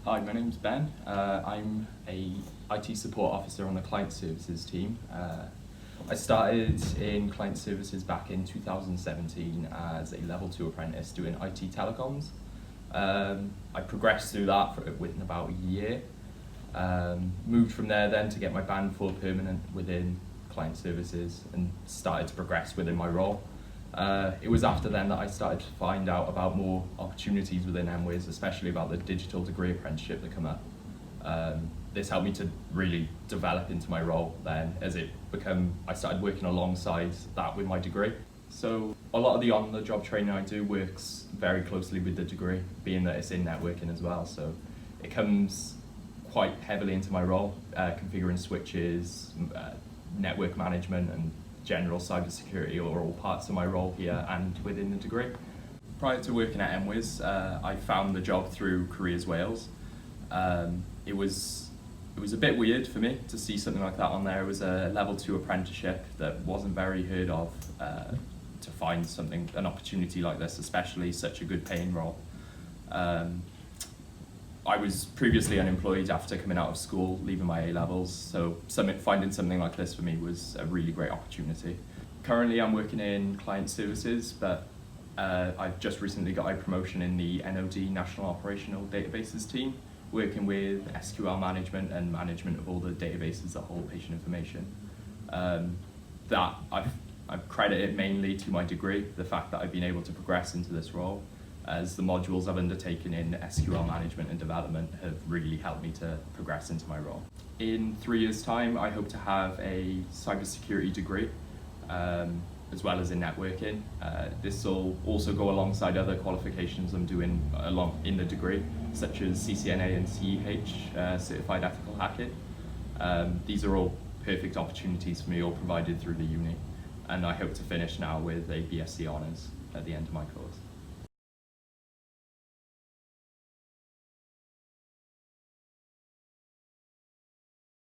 Hi, my name's Ben. I'm a IT support officer on the client services team. I started in client services back in 2017 as a level 2 apprentice doing IT telecoms. I progressed through that within about a year. Moved from there then to get my band 4 permanent within client services and started to progress within my role. It was after then that I started to find out about more opportunities within Myfyrwyr, especially about the digital degree apprenticeship that come up. This helped me to really develop into my role then I started working alongside that with my degree. So a lot of the on-the-job training I do works very closely with the degree, being that it's in networking as well. So it comes quite heavily into my role, configuring switches, network management and general cybersecurity are all parts of my role here and within the degree. Prior to working at Myfyrwyr, I found the job through Careers Wales. It was a bit weird for me to see something like that on there. It was a level 2 apprenticeship that wasn't very heard of, to find an opportunity like this, especially such a good paying role. I was previously unemployed after coming out of school, leaving my A-levels, so finding something like this for me was a really great opportunity. Currently I'm working in client services, but I've just recently got a promotion in the NOD National Operational Databases team, working with SQL management and management of all the databases that hold patient information. That I credit it mainly to my degree, the fact that I've been able to progress into this role, as the modules I've undertaken in SQL management and development have really helped me to progress into my role. In 3 years' time, I hope to have a cybersecurity degree, as well as in networking. This will also go alongside other qualifications I'm doing in the degree, such as CCNA and CEH, Certified Ethical Hacking. These are all perfect opportunities for me, all provided through the uni, and I hope to finish now with a BSc Honours at the end of my course.